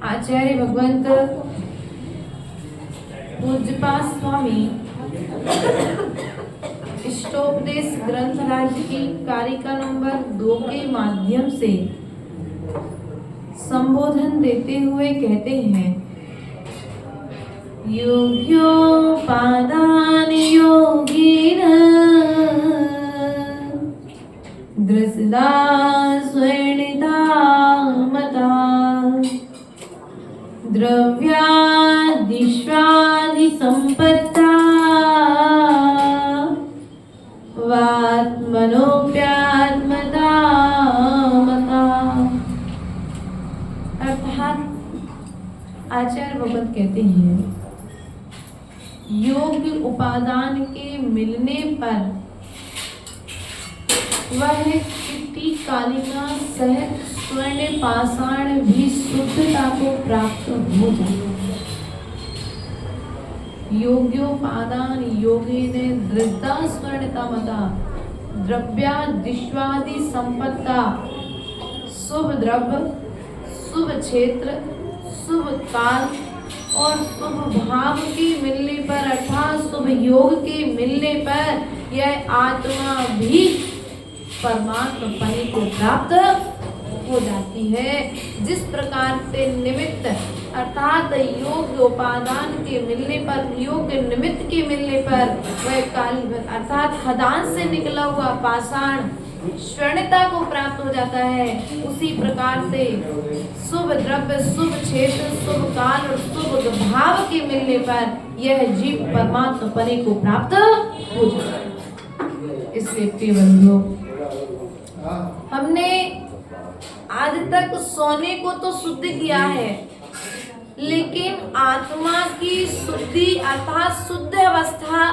आचार्य भगवंत पूज्यपाद स्वामी इष्टोपदेश ग्रंथ राज्य की कारिका नंबर 2 के माध्यम से संबोधन देते हुए कहते हैं, योग्योपादान योगिन दृसदा स्वर्णिता मता द्रव्यादिश्वादि संपत्ता वात्मनोप्यात्मता मता। अर्थात आचार्य भगवत कहते हैं, योग्य उपादान के मिलने पर वह चिट्टी कालिका सहित स्वर्ण पाषाण भी शुद्धता को प्राप्त हो जाए। योग्योपादान योगिने धृता स्वर्णता मता द्रव्यादिश्वादि संपत्ता। शुभ द्रव्य, शुभ क्षेत्र, शुभ काल और शुभ भाव के मिलने पर अर्थात शुभ योग के मिलने पर यह आत्मा भी परमात्मा पद को प्राप्त हो जाती है। जिस प्रकार से निमित्त अर्थात योग्य उपादान के मिलने पर, योग्य निमित्त के मिलने पर वह काल अर्थात खदान से निकला हुआ पाषाण स्वर्णता को प्राप्त हो जाता है, उसी प्रकार से शुभ द्रव्य, शुभ क्षेत्र, शुभ काल और शुभ भाव के मिलने पर यह जीव परमात्मा परे को प्राप्त हो जाता है। इसलिए प्रिय बंधुओं, हमने आज तक सोने को तो शुद्ध किया है, लेकिन आत्मा की शुद्धि अर्थात शुद्ध अवस्था,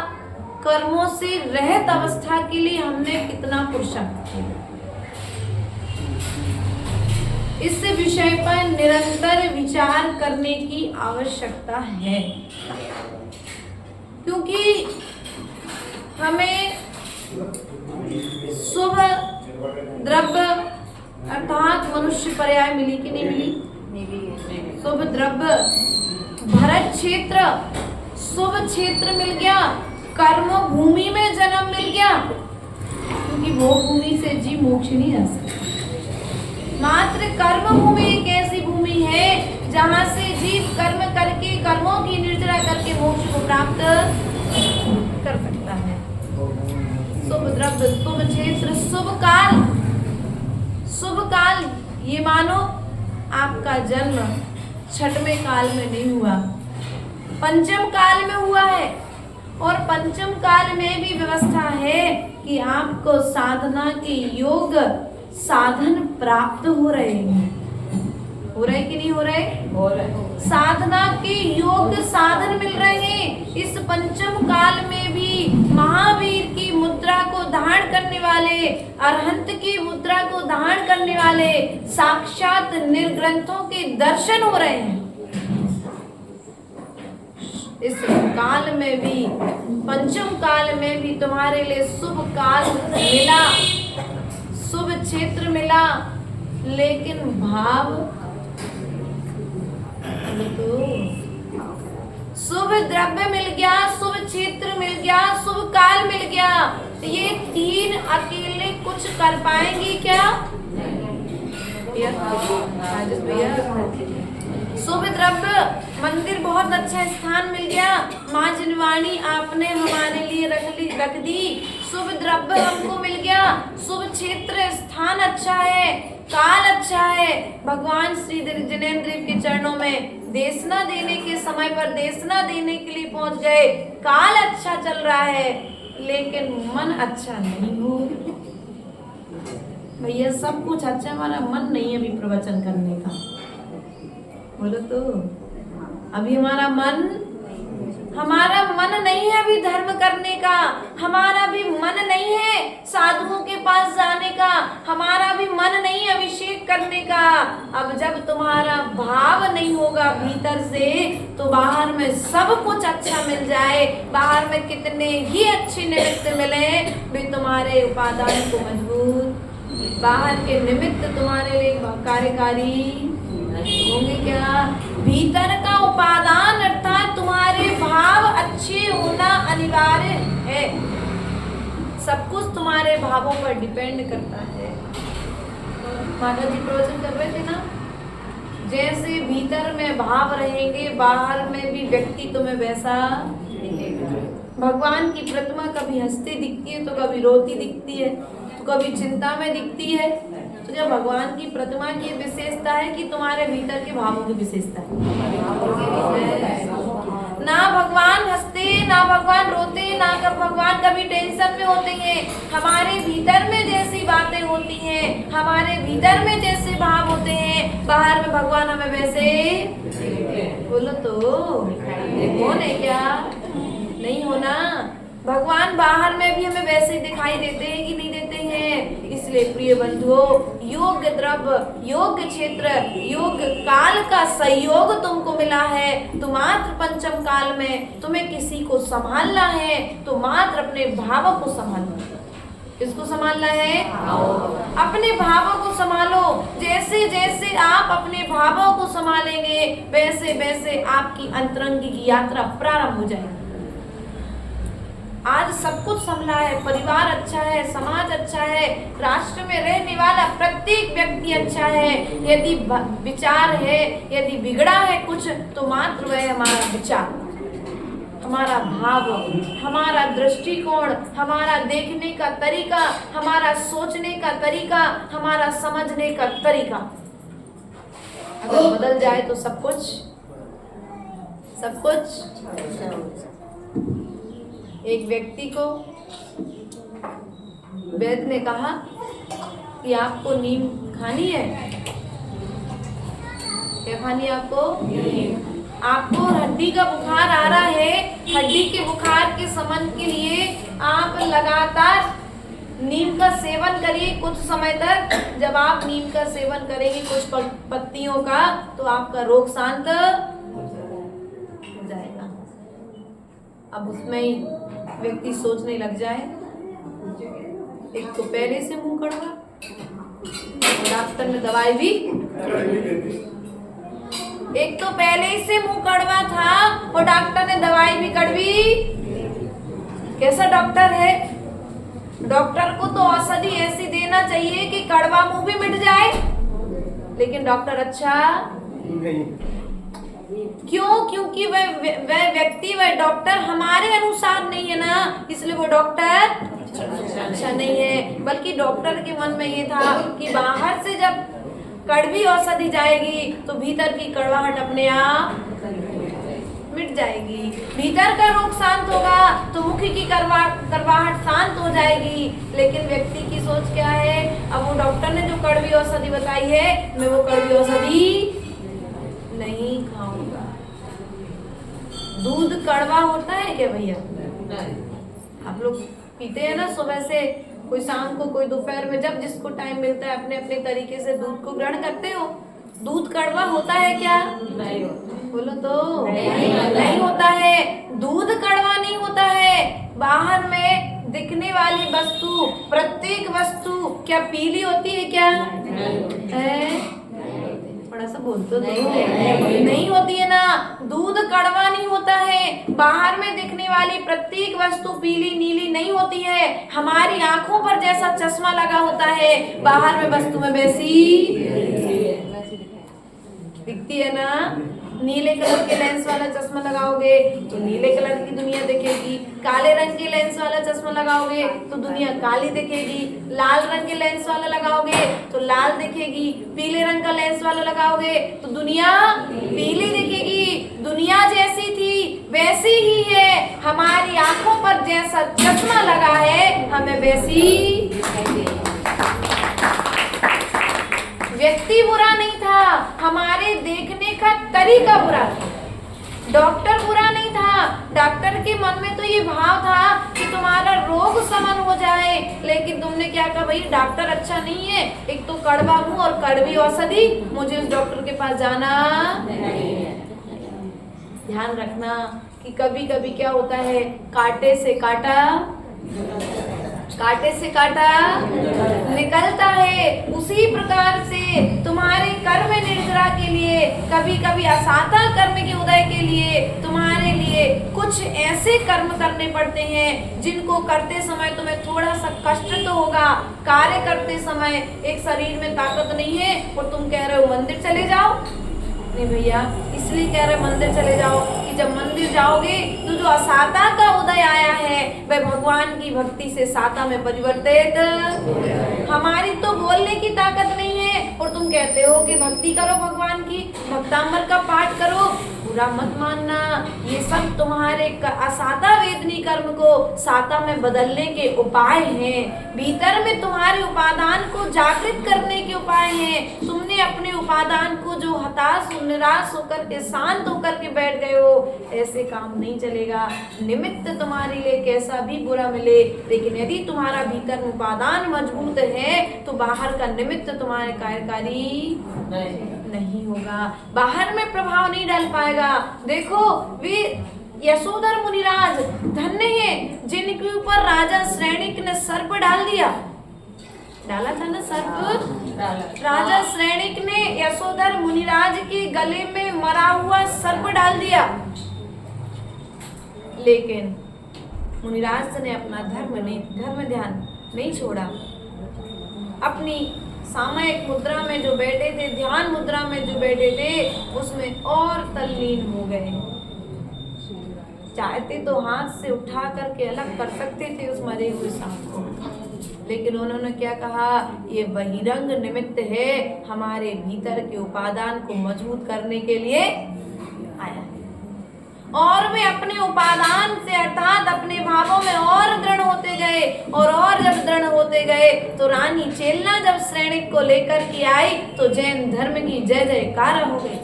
कर्मों से रहित अवस्था के लिए हमने कितना पुरुषार्थ किया। इस विषय पर निरंतर विचार करने की आवश्यकता है, क्योंकि हमें शुभ द्रव्य अर्थात मनुष्य पर्याय मिली कि नहीं मिली? शुभ द्रव्य, भरत क्षेत्र, शुभ क्षेत्र मिल गया, कर्म भूमि में जन्म मिल गया, क्योंकि वो भूमि से जीव मोक्ष नहीं जा सकता। मात्र कर्म भूमि एक ऐसी भूमि है जहाँ से जीव कर्म करके, कर्मों की निर्जरा करके मोक्ष को प्राप्त कर सकता है। शुभ द्रव्य, शुभ क्षेत्र, शुभ काल। शुभ काल ये मानो आपका जन्म छठवें काल में नहीं हुआ, पंचम काल में हुआ है, और पंचम काल में भी व्यवस्था है कि आपको साधना के योग साधन प्राप्त हो रहे हैं। हो रहे कि नहीं हो रहे? हो रहे। साधना के योग साधन मिल रहे हैं। इस पंचम काल में भी महावीर की मुद्रा को धारण करने वाले, अरहंत की मुद्रा को धारण करने वाले साक्षात निर्ग्रंथों के दर्शन हो रहे हैं। इस काल में भी, पंचम काल में भी तुम्हारे लिए शुभ काल मिला, शुभ क्षेत्र मिला, लेकिन भाव तो शुभ द्रव्य मिल गया, शुभ क्षेत्र मिल गया, शुभ काल मिल गया, ये तीन अकेले कुछ कर पाएंगे क्या? शुभ द्रव्य, मंदिर बहुत अच्छा स्थान मिल गया, माँ जिनवाणी आपने हमारे लिए रख दी, शुभ द्रव्य हमको मिल गया, शुभ क्षेत्र स्थान अच्छा है, काल अच्छा है, भगवान श्री जिनेंद्र देव के चरणों में देशना देने के समय पर देशना देने के लिए पहुंच गए, काल अच्छा चल रहा है, लेकिन मन अच्छा नहीं हो। भैया सब कुछ अच्छा, हमारा मन नहीं है अभी प्रवचन करने का। बोलो तो, अभी हमारा मन नहीं है अभी धर्म करने का, हमारा भी मन नहीं है साधुओं के पास जाने का, हमारा भी मन नहीं है अभिषेक करने का। अब जब तुम्हारा भाव नहीं होगा भीतर से, तो बाहर में सब कुछ अच्छा मिल जाए, बाहर में कितने ही अच्छे निमित्त मिले, वे तुम्हारे उपादान को मजबूत, बाहर के निमित्त तुम्हारे लिए कार्यकारी होंगे क्या? भीतर का उपादान अर्थात तुम्हारे भाव अच्छे होना अनिवार्य है। सब कुछ तुम्हारे भावों पर डिपेंड करता है। माता जी प्रवचन कर रहे थे ना, जैसे भीतर में भाव रहेंगे, बाहर में भी व्यक्ति तुम्हें वैसा दिखेगा। भगवान की प्रतिमा कभी हंसती दिखती है, तो कभी रोती दिखती है, तो कभी चिंता में दिखती है। तो जब भगवान की प्रतिमा की विशेषता है कि तुम्हारे भीतर के भावों की विशेषता है। ना भगवान हंसते, ना भगवान रोते, ना भगवान कभी टेंशन में होते हैं। हमारे भीतर में जैसी बातें होती हैं, हमारे भीतर में जैसे भाव होते हैं, बाहर में भगवान हमें वैसे, बोलो तो कौन है क्या? नहीं होना। भगवान बाहर में भी हमें वैसे ही दिखाई देते हैं कि नहीं देते हैं? इसलिए प्रिय बंधुओं, योग्य द्रव्य, योग्य क्षेत्र, योग्य काल का सहयोग तुमको मिला है, तो मात्र पंचम काल में तुम्हें किसी को संभालना है, तो मात्र अपने भावों को संभालना है। किसको संभालना है? अपने भावों को संभालो। जैसे जैसे आप अपने भावों को संभालेंगे, वैसे वैसे आपकी अंतरंग की यात्रा प्रारंभ हो जाएगी। आज सब कुछ संभला है, परिवार अच्छा है, समाज अच्छा है, राष्ट्र में रहने वाला प्रत्येक व्यक्ति अच्छा है। यदि विचार है, यदि बिगड़ा है कुछ, तो मात्र वह हमारा विचार, हमारा भाव, हमारा दृष्टिकोण, हमारा देखने का तरीका, हमारा सोचने का तरीका, हमारा समझने का तरीका अगर बदल जाए तो सब कुछ एक व्यक्ति को वैद्य ने कहा कि आपको नीम खानी है। क्या खानी है आपको? आपको हड्डी का बुखार आ रहा है, हड्डी के बुखार के शमन के लिए आप लगातार नीम का सेवन करिए कुछ समय तक। जब आप नीम का सेवन करेंगे कुछ पत्तियों का, तो आपका रोग शांत हो जाएगा। अब उसमें ही व्यक्ति सोचने लग जाए, एक तो पहले से मुंह कड़वा, डॉक्टर ने दवाई भी, एक तो पहले से मुंह कड़वा था और डॉक्टर ने दवाई भी कड़वी। कैसा डॉक्टर है? डॉक्टर को तो औषधि ऐसी देना चाहिए कि कड़वा मुंह भी मिट जाए, लेकिन डॉक्टर अच्छा नहीं। क्यों? क्योंकि वह व्यक्ति, वह डॉक्टर हमारे अनुसार नहीं है ना, इसलिए वो डॉक्टर अच्छा नहीं है। बल्कि डॉक्टर के मन में ये था कि बाहर से जब कड़वी औषधि जाएगी तो भीतर की कड़वाहट अपने आप मिट जाएगी, भीतर का रोग शांत होगा तो मुख की कड़वाहट शांत हो जाएगी। लेकिन व्यक्ति की सोच क्या है? अब वो डॉक्टर ने जो कड़वी औषधि बताई है, मैं वो कड़वी औषधि नहीं खाऊंगा। दूध कड़वा होता है क्या भैया? आप लोग पीते हैं ना सुबह से, कोई शाम को, कोई दोपहर में, जब जिसको टाइम मिलता है अपने अपने तरीके से दूध को ग्रहण करते हो। दूध कड़वा होता है क्या? नहीं बोलो तो नहीं होता है। दूध कड़वा नहीं होता है। बाहर में दिखने वाली वस्तु, प्रत्येक वस्तु क्या पीली होती है क्या? थोड़ा सा बोल तो नहीं होती है ना। दूध कड़वा नहीं होता है। बाहर में दिखने वाली प्रत्येक वस्तु पीली नीली नहीं होती है। हमारी आंखों पर जैसा चश्मा लगा होता है, बाहर में वस्तु में वैसी दिखती है ना। नीले कलर के लेंस वाला चश्मा लगाओगे तो नीले कलर की दुनिया दिखेगी, काले रंग के लेंस वाला चश्मा लगाओगे तो दुनिया काली दिखेगी, लाल रंग के लेंस वाला लगाओगे तो लाल दिखेगी, पीले रंग का लेंस वाला लगाओगे तो दुनिया पीली दिखेगी। दुनिया जैसी थी वैसी ही है, हमारी आंखों पर जैसा चश्मा लगा है हमें वैसी। व्यक्ति बुरा नहीं था, हमारे देखने का तरीका बुरा था। डॉक्टर बुरा नहीं था, डॉक्टर के मन में तो ये भाव था कि तुम्हारा रोग शमन हो जाए। लेकिन तुमने क्या कहा? भाई डॉक्टर अच्छा नहीं है, एक तो कड़वा मुंह और कड़वी औषधि, मुझे उस डॉक्टर के पास जाना नहीं है। ध्यान रखना कि कभी कभी क्या होता है, कांटे से कांटा निकलता है। उसी प्रकार से तुम्हारे कर्म निर्जरा के लिए, कभी कभी असाता कर्म के उदय के लिए तुम्हारे लिए कुछ ऐसे कर्म करने पड़ते हैं जिनको करते समय तुम्हें थोड़ा सा कष्ट तो होगा। कार्य करते समय एक शरीर में ताकत नहीं है और तुम कह रहे हो मंदिर चले जाओ। नहीं भैया, इसलिए कह रहे मंदिर चले जाओ कि जब मंदिर जाओगे तो जो असाता का उदय आया है वह भगवान की भक्ति से साता में परिवर्तित। हमारी तो बोलने की ताकत नहीं है और तुम कहते हो कि भक्ति करो, भगवान की भक्तांबर का पाठ करो। बुरा मत मानना, ये सब तुम्हारे असाता वेदनी कर्म को साता में बदलने के उपाय हैं। भीतर में तुम्हारे उपादान को जागृत करने के उपाय हैं। तुमने अपने उपादान को जो हताश निराश होकर के शांत होकर के बैठ गए हो, ऐसे काम नहीं चलेगा। निमित्त तुम्हारे लिए कैसा भी बुरा मिले, लेकिन यदि तुम्हारा भीतर उपादान मजबूत है तो बाहर का निमित्त तुम्हारे कार्यकारी नहीं होगा, बाहर में प्रभाव नहीं डाल पाएगा। देखो वे यशोधर मुनिराज धन्य हैं जिनके ऊपर राजा श्रेणिक ने सर्प डाल दिया, डाला था ना सर्प। राजा श्रेणिक ने यशोधर मुनिराज के गले में मरा हुआ सर्प डाल दिया, लेकिन मुनिराज ने अपना धर्म ध्यान नहीं छोड़ा। अपनी सामयिक मुद्रा में जो बैठे थे, ध्यान मुद्रा में जो बैठे थे, उसमें और तल्लीन हो गए। चाहते तो हाथ से उठा करके अलग कर सकते थे उस मरे हुए सांप को, लेकिन उन्होंने क्या कहा, ये बहिरंग निमित्त है, हमारे भीतर के उपादान को मजबूत करने के लिए आया है। और वे अपने उपादान से अर्थात अपने भावों में और दृढ़ होते गए, और जब दृढ़ होते गए तो रानी चेलना जब श्रेणिक को लेकर के आई तो जैन धर्म की जय जयकार हो गई।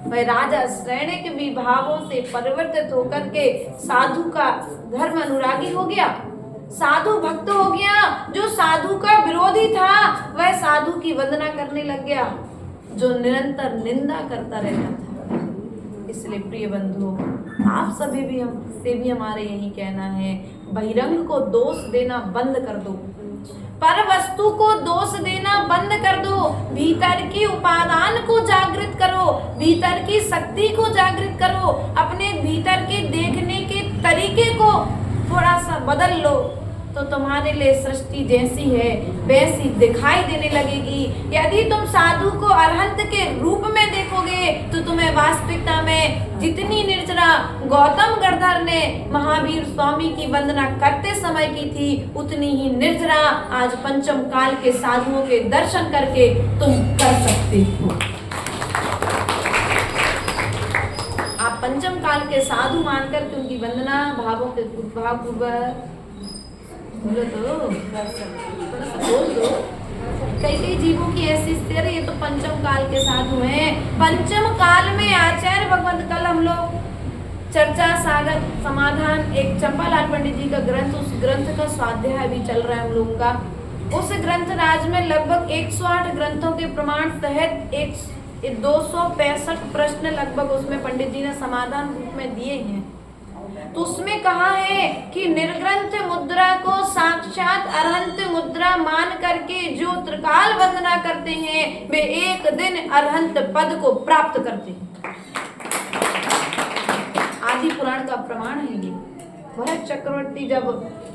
वह राजा श्रेणिक भी भावों से परिवर्तित होकर के साधु का धर्म अनुरागी हो गया, साधु भक्त हो गया। जो साधु का विरोधी था वह साधु की वंदना करने लग गया, जो निरंतर निंदा करता रहता था। इसलिए प्रिय बंधुओं, आप सभी भी हमसे भी हमारे यही कहना है, बहिरंग को दोष देना बंद कर दो, पर वस्तु को दोष देना बंद कर दो। भीतर की उपादान को जागृत करो, भीतर की शक्ति को जागृत करो, अपने भीतर के देखने के तरीके को थोड़ा सा बदल लो, तो तुम्हारे लिए सृष्टि जैसी है वैसी दिखाई देने लगेगी। यदि तुम साधु को अरहंत के रूप में देखोगे तो तुम्हें वास्तविकता में जितनी निर्जरा गौतम गणधर ने महावीर स्वामी की वंदना करते समय की थी, उतनी ही निर्जरा आज पंचम काल के साधुओं के दर्शन करके तुम कर सकते हो। आप पंचम काल के साधु मानकर के उनकी वंदना भावों के भावपूर्वक बोलो तो बोल दो। कई जीवों की ऐसी स्थिति है, ये तो पंचम काल के साधु हैं। पंचम काल में आचार्य भगवंत, कल हम लोग चर्चा सागर समाधान एक चंपालाल पंडित जी का ग्रंथ, उस ग्रंथ का स्वाध्याय भी चल रहा है हम लोगों का। उस ग्रंथ राज में लगभग 108 ग्रंथों के प्रमाण सहित 265 प्रश्न लगभग उसमें पंडित जी ने समाधान रूप में दिए हैं। तो उसमें कहा है कि निर्ग्रंथ मुद्रा को साक्षात अरहंत मुद्रा मान करके जो त्रिकाल वंदना करते हैं वे एक दिन अरहंत पद को प्राप्त करते हैं। आदि पुराण का प्रमाण है ये। भरत चक्रवर्ती जब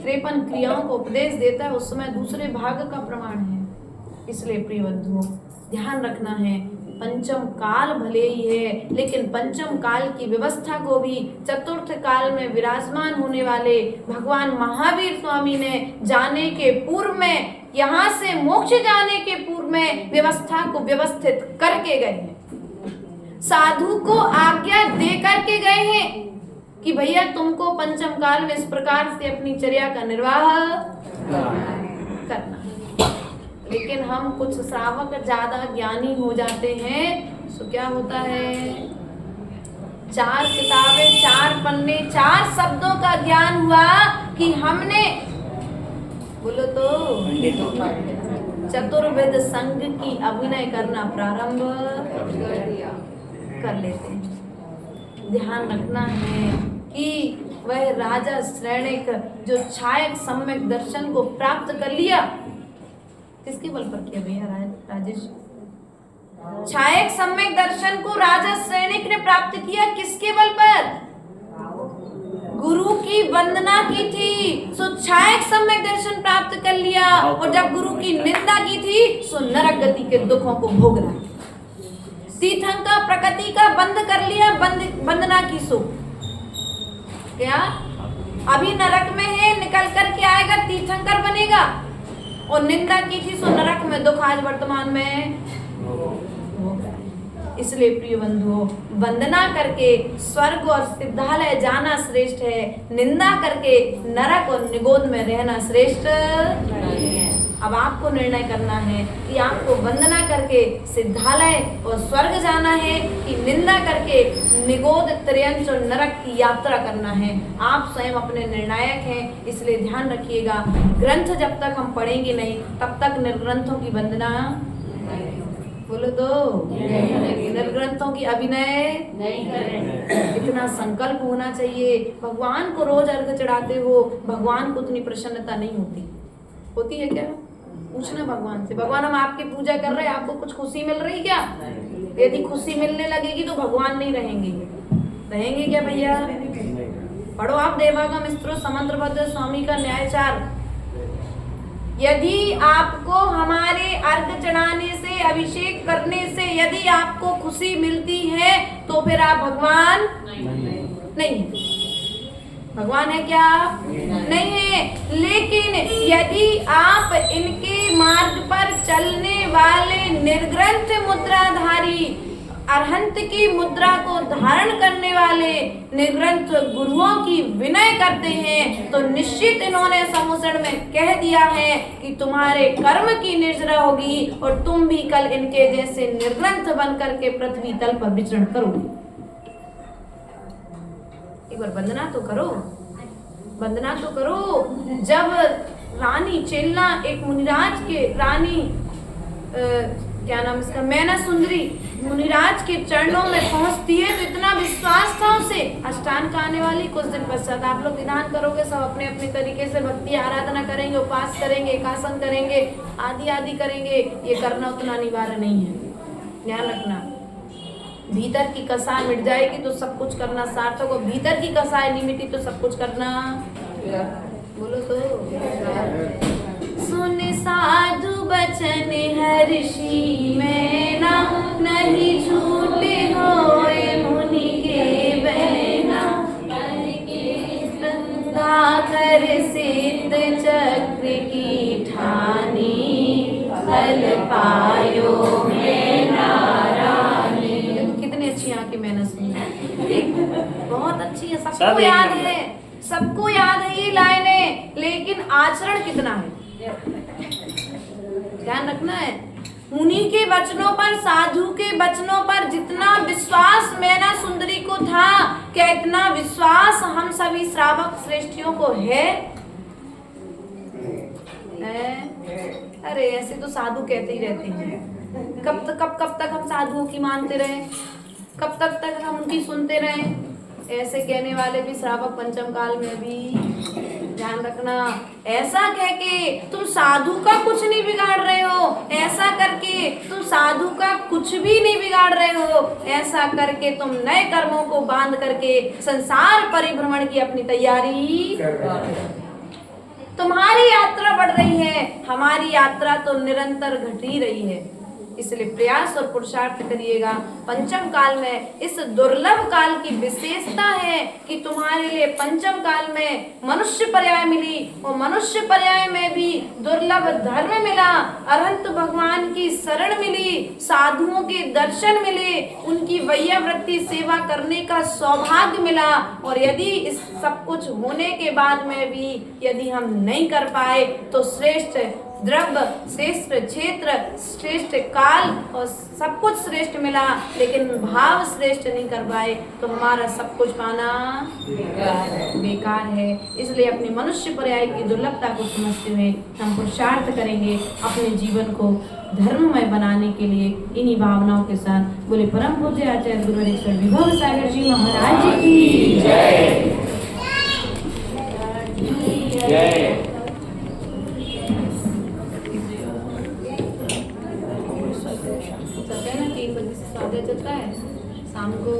53 क्रियाओं को उपदेश देता है उस समय दूसरे भाग का प्रमाण है। इसलिए प्रिय बंधुओं, ध्यान रखना है, पंचम काल भले ही है, लेकिन पंचम काल की व्यवस्था को भी चतुर्थ काल में विराजमान होने वाले भगवान महावीर स्वामी ने जाने के पूर्व में, यहाँ से मोक्ष जाने के पूर्व में व्यवस्था को व्यवस्थित करके गए हैं। साधु को आज्ञा दे करके गए हैं कि भैया तुमको पंचम काल में इस प्रकार से अपनी चर्या का निर्वाह करना। लेकिन हम कुछ श्रावक ज्यादा ज्ञानी हो जाते हैं, तो क्या होता है, 4 किताबें, 4 पन्ने, 4 शब्दों का ज्ञान हुआ कि हमने, बोलो तो, चतुर्वेद संघ की अभिनय करना प्रारंभ कर लेते हैं। ध्यान रखना है कि वह राजा श्रेणिक जो छायक सम्यक दर्शन को प्राप्त कर लिया, किसके बल पर किया भैया राजेश? छायक सम्यक दर्शन को राजा श्रेणिक ने प्राप्त किया, किसके बल पर? गुरु की वंदना की थी, सो छायक सम्यक दर्शन प्राप्त कर लिया। और जब गुरु की निंदा की थी सो नरक गति के दुखों को भोग रहा। तीर्थंकर प्रकृति का बंद कर लिया, वंदना की सो क्या अभी नरक में है, निकल करके आएगा तीर्थंकर बनेगा। और निंदा की थी सो नरक में दुख आज वर्तमान में होगा। इसलिए प्रिय बंधुओं, वंदना करके स्वर्ग और सिद्धालय जाना श्रेष्ठ है, निंदा करके नरक और निगोद में रहना श्रेष्ठ नहीं है। अब आपको निर्णय करना है कि आपको वंदना करके सिद्धालय और स्वर्ग जाना है कि निंदा करके निगोद, त्रियंच और नरक की यात्रा करना है। आप स्वयं अपने निर्णायक हैं, इसलिए ध्यान रखिएगा। ग्रंथ जब तक हम पढ़ेंगे नहीं तब तक निर्ग्रंथों की वंदना, बोलो तो, निर्ग्रंथों की अभिनय नहीं करें। इतना संकल्प होना चाहिए। भगवान को रोज अर्घ चढ़ाते हो, भगवान को उतनी प्रसन्नता नहीं होती है क्या? पूछना भगवान से, भगवान हम आपकी पूजा कर रहे हैं, आपको कुछ खुशी मिल रही क्या? यदि खुशी मिलने लगेगी तो भगवान नहीं रहेंगे क्या भैया? पढ़ो आप देवागम स्तोत्र समंत्रभद्र स्वामी का न्यायचार। यदि आपको हमारे अर्घ चढ़ाने से, अभिषेक करने से यदि आपको खुशी मिलती है तो फिर आप भगवान नहीं। भगवान है क्या? नहीं है। लेकिन यदि आप इनके मार्ग पर चलने वाले निर्ग्रंथ मुद्राधारी, अरहंत की मुद्रा को धारण करने वाले निर्ग्रंथ गुरुओं की विनय करते हैं तो निश्चित इन्होंने समुसण में कह दिया है कि तुम्हारे कर्म की निर्जरा होगी और तुम भी कल इनके जैसे निर्ग्रंथ बन करके पृथ्वी तल पर विचरण करोगे। एक बार वंदना तो करो, वंदना तो करो। जब रानी चेलना एक मुनिराज के रानी क्या नाम इसका, मैना सुंदरी मुनिराज के चरणों में पहुंचती है तो इतना विश्वास था उसे। अष्टांग आने वाली कुछ दिन पश्चात आप लोग विधान करोगे, सब अपने अपने तरीके से भक्ति आराधना करेंगे, उपास करेंगे, एकासन करेंगे, आदि आदि करेंगे। ये करना उतना अनिवार्य नहीं है, ध्यान रखना। भीतर की कसाय मिट जाएगी तो सब कुछ करना सार्थक हो, भीतर की कसाय नहीं मिटी तो सब कुछ करना, बोलो तो। सुन साधु बचन हर्षि मैना, नहीं झूठे होए मुनि के बहना। कर सिद्ध चक्र की ठानी, फल पायो है नारायणी। कितनी अच्छी यहाँ की मैंने सुनी, बहुत अच्छी है, सबको याद है, सबको याद है ये लाइनें, लेकिन आचरण कितना है ध्यान रखना है। मुनि के वचनों पर, साधु के वचनों पर जितना विश्वास मैना सुंदरी को था, क्या इतना विश्वास हम सभी श्रावक श्रेष्ठियों को है? अरे ऐसे तो साधु कहते ही रहते हैं। कब तक हम साधुओं की मानते रहे, कब तक हम उनकी सुनते रहे? ऐसे कहने वाले भी श्रावक पंचम काल में भी ध्यान रखना। ऐसा कह के तुम साधु का कुछ नहीं बिगाड़ रहे हो, ऐसा करके तुम साधु का कुछ भी नहीं बिगाड़ रहे हो, ऐसा करके तुम नए कर्मों को बांध करके संसार परिभ्रमण की अपनी तैयारी, तुम्हारी यात्रा बढ़ रही है, हमारी यात्रा तो निरंतर घट ही रही है। इसलिए प्रयास और पुरुषार्थ करिएगा। पंचम काल में इस दुर्लभ काल की विशेषता है कि तुम्हारे लिए पंचम काल में मनुष्य पर्याय मिली, और मनुष्य पर्याय में भी दुर्लभ धर्म मिला, अरहंत भगवान की शरण मिली, साधुओं के दर्शन मिले, उनकी वैयावृत्ति सेवा करने का सौभाग्य मिला। और यदि इस सब कुछ होने के बाद में भी यदि हम नहीं कर पाए तो श्रेष्ठ द्रव्य, श्रेष्ठ क्षेत्र, श्रेष्ठ काल और सब कुछ श्रेष्ठ मिला, लेकिन भाव श्रेष्ठ नहीं कर पाए तो हमारा सब कुछ पाना बेकार है। इसलिए अपनी मनुष्य पर्याय की दुर्लभता को समझते हुए हम पुरुषार्थ करेंगे अपने जीवन को धर्ममय बनाने के लिए। इन्हीं भावनाओं के साथ बोले परम पूज्य आचार्य गुरुवरेश्वर विभव सागर जी महाराज की जय। चलते हैं ना, 3 बजे से स्वागत चलता है, शाम को